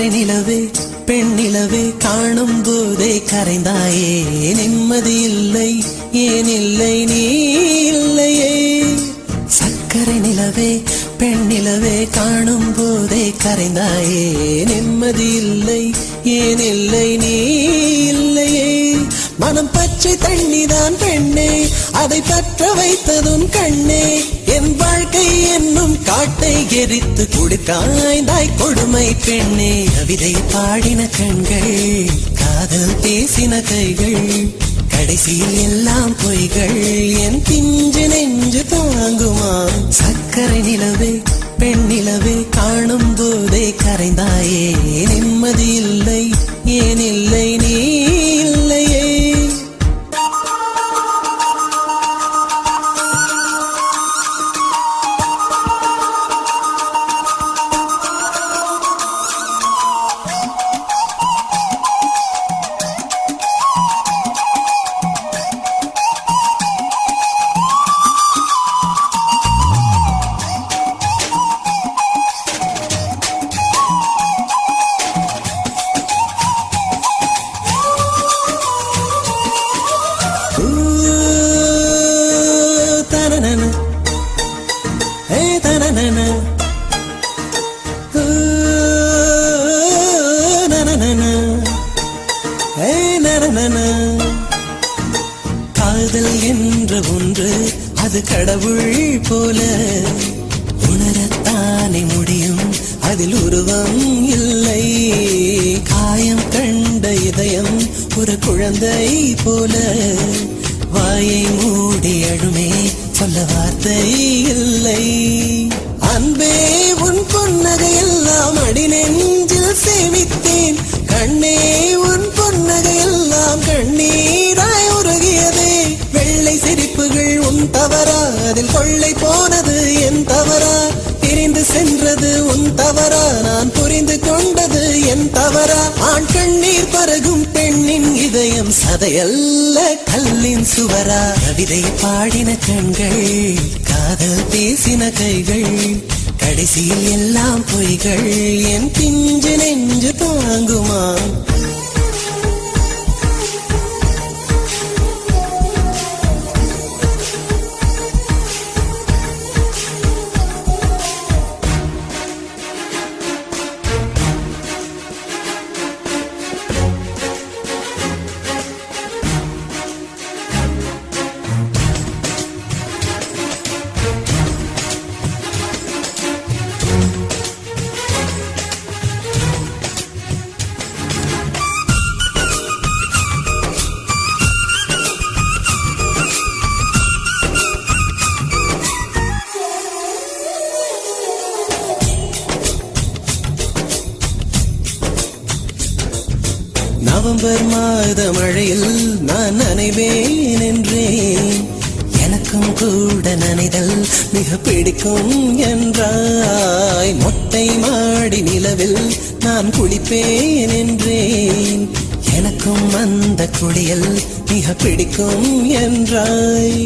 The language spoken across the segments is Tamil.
சக்கரை நிலவே பெண் நிலவே காணும் போதே கரைந்தாயே நிம்மதி இல்லை ஏன் இல்லை நீ இல்லையே சக்கரை நிலவே பெண் நிலவே காணும் போதே கரைந்தாயே நிம்மதி இல்லை ஏன் இல்லை நீ இல்லையே மனம் பச்சை தண்ணிதான் பெண்ணே அதை பற்ற வைத்ததும் கண்ணே என் வாழ்க்கை என்னும் காட்டை எரித்து குடிக்காய்ந்தாய் கொடுமை பெண்ணே கவிதை பாடின கண்கள் காதல் பேசின கைகள் கடைசியில் எல்லாம் பொய்கள் என் பிஞ்சு நெஞ்சு தாங்குமா சக்கரை நிலவே பெண் நிலவே காணும் போதே கரைந்தாயே நிம்மதி இல்லை ஏன் இல்லை நீ இல்லையே காதல் என்ற ஒன்று அது கடவுள் போல உணரத்தானே முடியும் அதில் உருவம் இல்லை காயம் கண்ட இதயம் ஒரு குழந்தை போல வாயை மூடி அழுமே சொல்ல வார்த்தை இல்லை அன்பே உன் புன்னகையெல்லாம் அடி நெஞ்சில் சேமித்தேன் கண்ணே உன் புன்னகையெல்லாம் கண்ணீராய் உருகியதே வெள்ளை சிரிப்புகள் உன் தவறா அதில் கொள்ளை போனது என் தவறா பிரிந்து சென்றது உன் தவறா நான் புரிந்து கொண்டது என் தவறா ஆண் கண்ணீர் பருகும் பெண்ணின் இதயம் சதையல்ல கல்லின் சுவரா கவிதை பாடின கண்கள் காதல் பேசின கைகள் கடைசியில் எல்லாம் பொய்கள் என் பிஞ்சு நெஞ்சு தாங்குமா நவம்பர் மாத மழையில் நான் நனைவேன் என்றேன் எனக்கும் கூட நனைதல் மிக பிடிக்கும் என்றாய் மொட்டை மாடி நிலவில் நான் குளிப்பேன் என்றேன் எனக்கும் அந்த குளியல் மிக பிடிக்கும் என்றாய்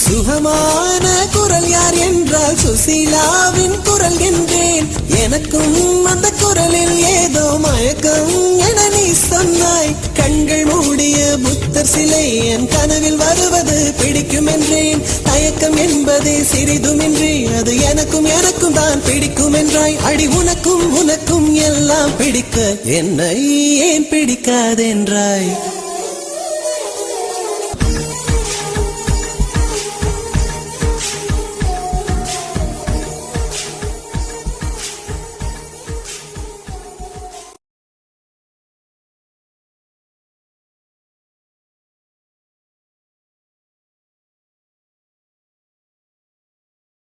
சுகமான குரல் யார் என்றால் சுசீலாவின் குரல் என்றேன் எனக்கும் அந்த குரலில் ஏதோ மயக்கம் என நீ சொன்னாய் கண்கள் மூடிய புத்தர் சிலை என் கனவில் வருவது பிடிக்கும் என்றேன் தயக்கம் என்பதே சிறிதுமின்றி அது எனக்கும் எனக்கும் தான் பிடிக்கும் என்றாய் அடி உனக்கும் உனக்கும் எல்லாம் பிடிக்க என்னை ஏன் பிடிக்காதென்றாய்